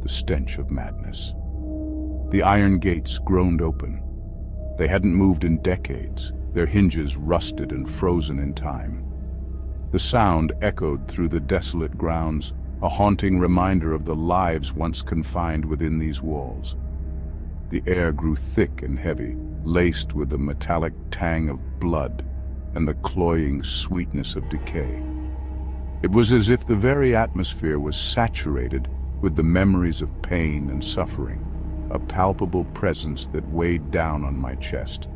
the stench of madness. The iron gates groaned open. They hadn't moved in decades, their hinges rusted and frozen in time. The sound echoed through the desolate grounds, a haunting reminder of the lives once confined within these walls. The air grew thick and heavy, laced with the metallic tang of blood and the cloying sweetness of decay. It was as if the very atmosphere was saturated with the memories of pain and suffering, a palpable presence that weighed down on my chest.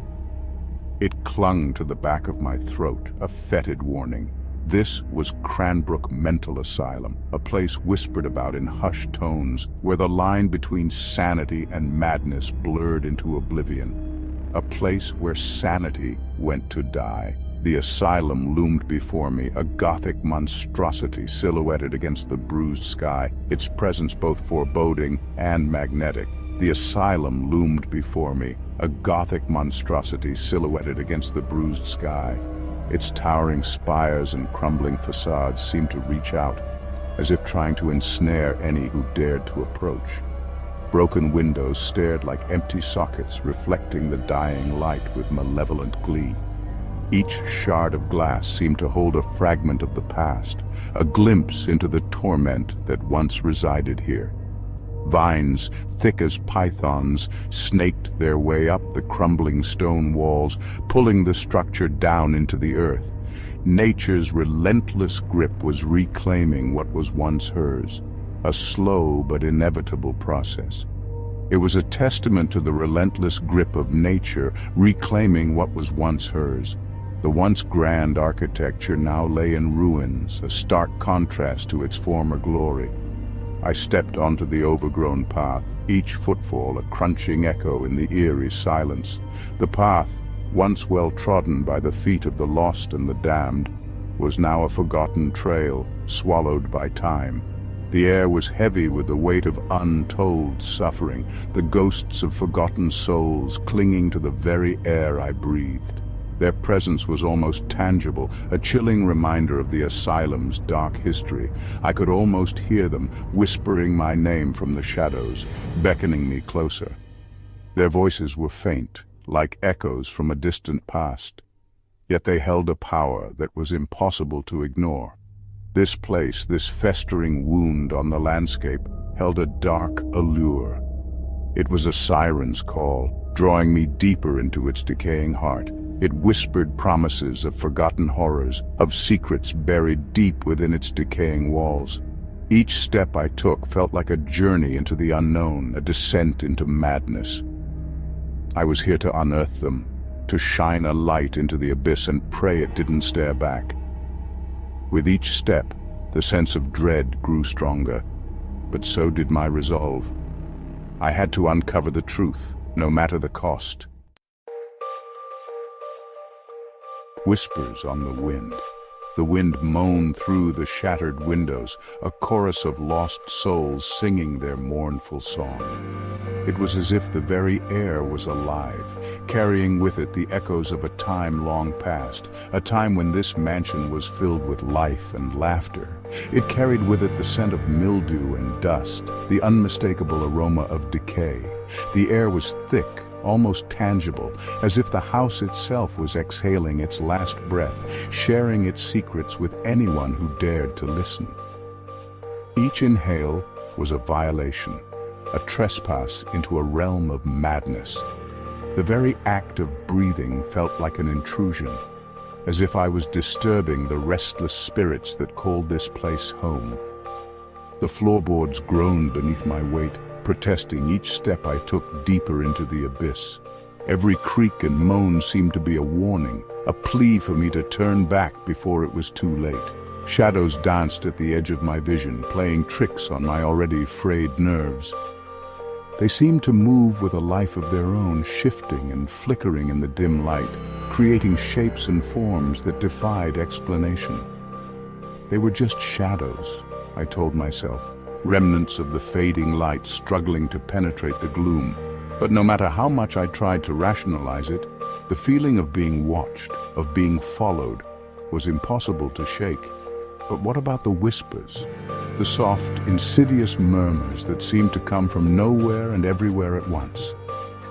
It clung to the back of my throat, a fetid warning. This was Cranbrook Mental Asylum, a place whispered about in hushed tones, where the line between sanity and madness blurred into oblivion. A place where sanity went to die. The asylum loomed before me, a gothic monstrosity silhouetted against the bruised sky, its presence both foreboding and magnetic. The asylum loomed before me, a gothic monstrosity silhouetted against the bruised sky. Its towering spires and crumbling facades seemed to reach out, as if trying to ensnare any who dared to approach. Broken windows stared like empty sockets, reflecting the dying light with malevolent glee. Each shard of glass seemed to hold a fragment of the past, a glimpse into the torment that once resided here. Vines, thick as pythons, snaked their way up the crumbling stone walls, pulling the structure down into the earth. Nature's relentless grip was reclaiming what was once hers, a slow but inevitable process. It was a testament to the relentless grip of nature reclaiming what was once hers. The once grand architecture now lay in ruins, a stark contrast to its former glory. I stepped onto the overgrown path, each footfall a crunching echo in the eerie silence. The path, once well trodden by the feet of the lost and the damned, was now a forgotten trail, swallowed by time. The air was heavy with the weight of untold suffering, the ghosts of forgotten souls clinging to the very air I breathed. Their presence was almost tangible, a chilling reminder of the asylum's dark history. I could almost hear them, whispering my name from the shadows, beckoning me closer. Their voices were faint, like echoes from a distant past. Yet they held a power that was impossible to ignore. This place, this festering wound on the landscape, held a dark allure. It was a siren's call, drawing me deeper into its decaying heart. It whispered promises of forgotten horrors, of secrets buried deep within its decaying walls. Each step I took felt like a journey into the unknown, a descent into madness. I was here to unearth them, to shine a light into the abyss and pray it didn't stare back. With each step, the sense of dread grew stronger, but so did my resolve. I had to uncover the truth, no matter the cost. Whispers on the wind. The wind moaned through the shattered windows, a chorus of lost souls singing their mournful song. It was as if the very air was alive, carrying with it the echoes of a time long past, a time when this mansion was filled with life and laughter. It carried with it the scent of mildew and dust, the unmistakable aroma of decay. The air was thick, almost tangible, as if the house itself was exhaling its last breath, sharing its secrets with anyone who dared to listen. Each inhale was a violation, a trespass into a realm of madness. The very act of breathing felt like an intrusion, as if I was disturbing the restless spirits that called this place home. The floorboards groaned beneath my weight, protesting each step I took deeper into the abyss. Every creak and moan seemed to be a warning, a plea for me to turn back before it was too late. Shadows danced at the edge of my vision, playing tricks on my already frayed nerves. They seemed to move with a life of their own, shifting and flickering in the dim light, creating shapes and forms that defied explanation. They were just shadows, I told myself, remnants of the fading light struggling to penetrate the gloom. But no matter how much I tried to rationalize it, the feeling of being watched, of being followed, was impossible to shake. But what about the whispers? the soft, insidious murmurs that seemed to come from nowhere and everywhere at once.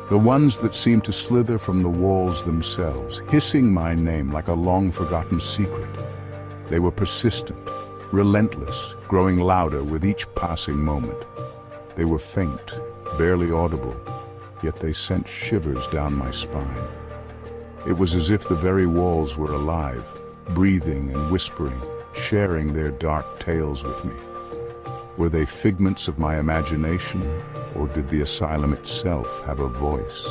The ones that seemed to slither from the walls themselves, hissing my name like a long-forgotten secret. They were persistent, relentless, growing louder with each passing moment. They were faint, barely audible, yet they sent shivers down my spine. It was as if the very walls were alive, breathing and whispering, sharing their dark tales with me. Were they figments of my imagination, or did the asylum itself have a voice?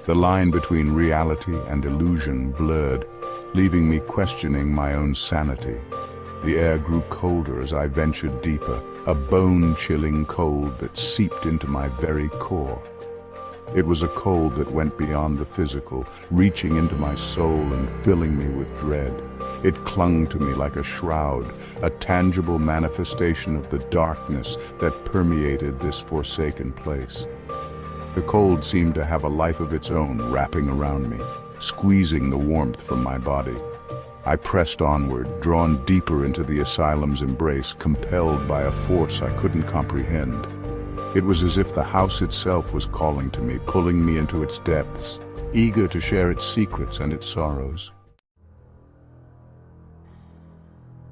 The line between reality and illusion blurred, leaving me questioning my own sanity. The air grew colder as I ventured deeper, a bone-chilling cold that seeped into my very core. It was a cold that went beyond the physical, reaching into my soul and filling me with dread. It clung to me like a shroud, a tangible manifestation of the darkness that permeated this forsaken place. The cold seemed to have a life of its own wrapping around me, squeezing the warmth from my body. I pressed onward, drawn deeper into the asylum's embrace, compelled by a force I couldn't comprehend. It was as if the house itself was calling to me, pulling me into its depths, eager to share its secrets and its sorrows.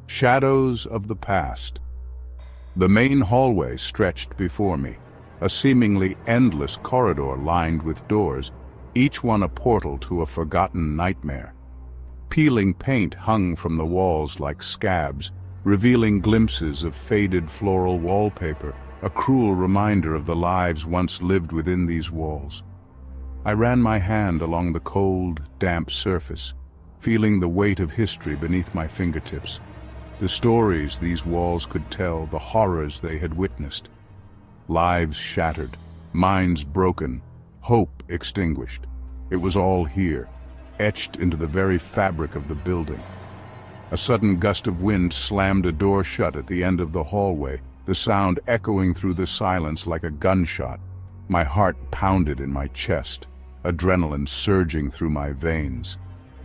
Shadows of the past. The main hallway stretched before me, a seemingly endless corridor lined with doors, each one a portal to a forgotten nightmare. Peeling paint hung from the walls like scabs, revealing glimpses of faded floral wallpaper, a cruel reminder of the lives once lived within these walls. I ran my hand along the cold, damp surface, feeling the weight of history beneath my fingertips. The stories these walls could tell, the horrors they had witnessed. Lives shattered, minds broken, hope extinguished. It was all here, etched into the very fabric of the building. A sudden gust of wind slammed a door shut at the end of the hallway, the sound echoing through the silence like a gunshot. My heart pounded in my chest, adrenaline surging through my veins.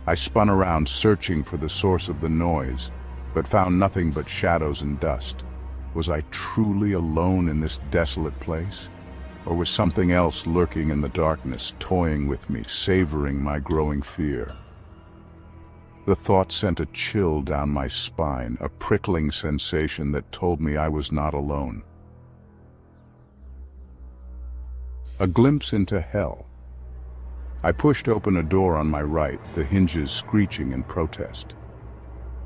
I spun around, searching for the source of the noise, but found nothing but shadows and dust. Was I truly alone in this desolate place? Or was something else lurking in the darkness, toying with me, savoring my growing fear? The thought sent a chill down my spine, a prickling sensation that told me I was not alone. A glimpse into hell. I pushed open a door on my right, the hinges screeching in protest.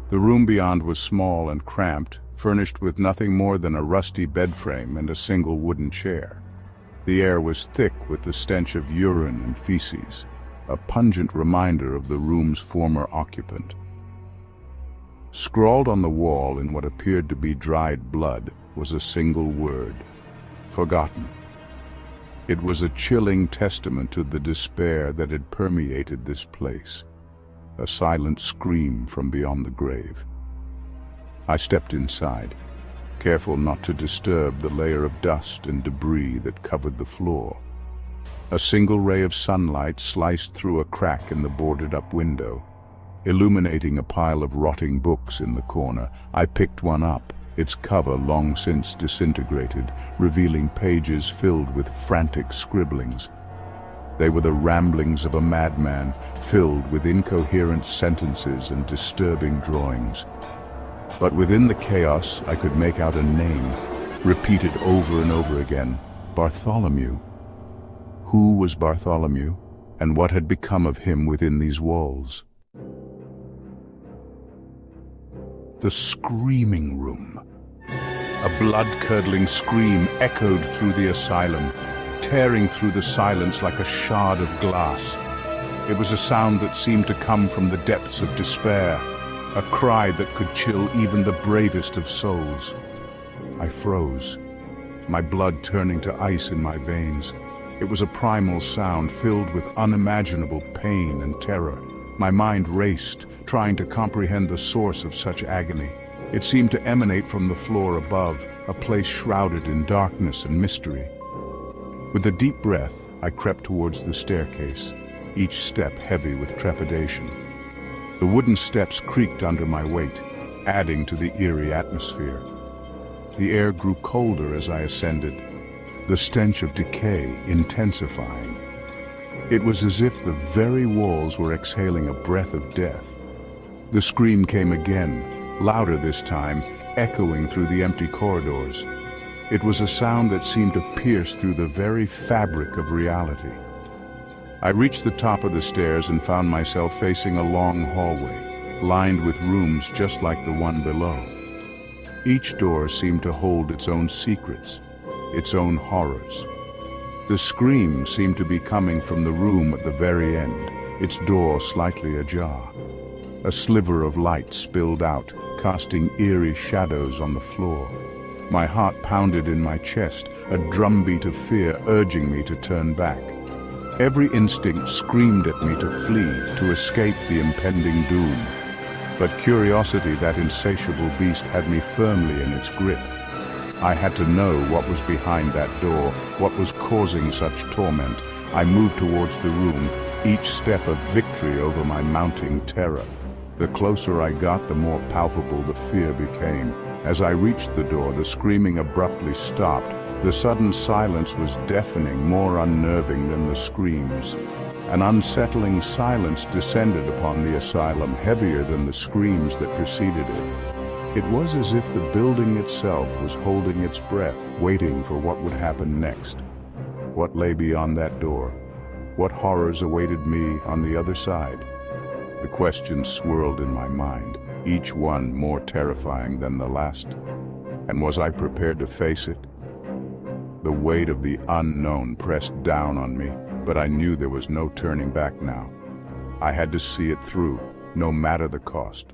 The room beyond was small and cramped, furnished with nothing more than a rusty bed frame and a single wooden chair. The air was thick with the stench of urine and feces, a pungent reminder of the room's former occupant. Scrawled on the wall in what appeared to be dried blood was a single word: forgotten. It was a chilling testament to the despair that had permeated this place, a silent scream from beyond the grave. I stepped inside, careful not to disturb the layer of dust and debris that covered the floor. A single ray of sunlight sliced through a crack in the boarded-up window, illuminating a pile of rotting books in the corner. I picked one up, its cover long since disintegrated, revealing pages filled with frantic scribblings. They were the ramblings of a madman, filled with incoherent sentences and disturbing drawings. But within the chaos, I could make out a name, repeated over and over again: Bartholomew. Who was Bartholomew, and what had become of him within these walls? The screaming room. A blood-curdling scream echoed through the asylum, tearing through the silence like a shard of glass. It was a sound that seemed to come from the depths of despair, a cry that could chill even the bravest of souls. I froze, my blood turning to ice in my veins. It was a primal sound filled with unimaginable pain and terror. My mind raced, trying to comprehend the source of such agony. It seemed to emanate from the floor above, a place shrouded in darkness and mystery. With a deep breath, I crept towards the staircase, each step heavy with trepidation. The wooden steps creaked under my weight, adding to the eerie atmosphere. The air grew colder as I ascended, the stench of decay intensifying. It was as if the very walls were exhaling a breath of death. The scream came again, louder this time, echoing through the empty corridors. It was a sound that seemed to pierce through the very fabric of reality. I reached the top of the stairs and found myself facing a long hallway, lined with rooms just like the one below. Each door seemed to hold its own secrets, its own horrors. The scream seemed to be coming from the room at the very end, its door slightly ajar. A sliver of light spilled out, casting eerie shadows on the floor. My heart pounded in my chest, a drumbeat of fear urging me to turn back. Every instinct screamed at me to flee, to escape the impending doom. But curiosity, that insatiable beast, had me firmly in its grip. I had to know what was behind that door, what was causing such torment. I moved towards the room, each step a victory over my mounting terror. The closer I got, the more palpable the fear became. As I reached the door, the screaming abruptly stopped. The sudden silence was deafening, more unnerving than the screams. An unsettling silence descended upon the asylum, heavier than the screams that preceded it. It was as if the building itself was holding its breath, waiting for what would happen next. What lay beyond that door? What horrors awaited me on the other side? The questions swirled in my mind, each one more terrifying than the last. And was I prepared to face it? The weight of the unknown pressed down on me, but I knew there was no turning back now. I had to see it through, no matter the cost.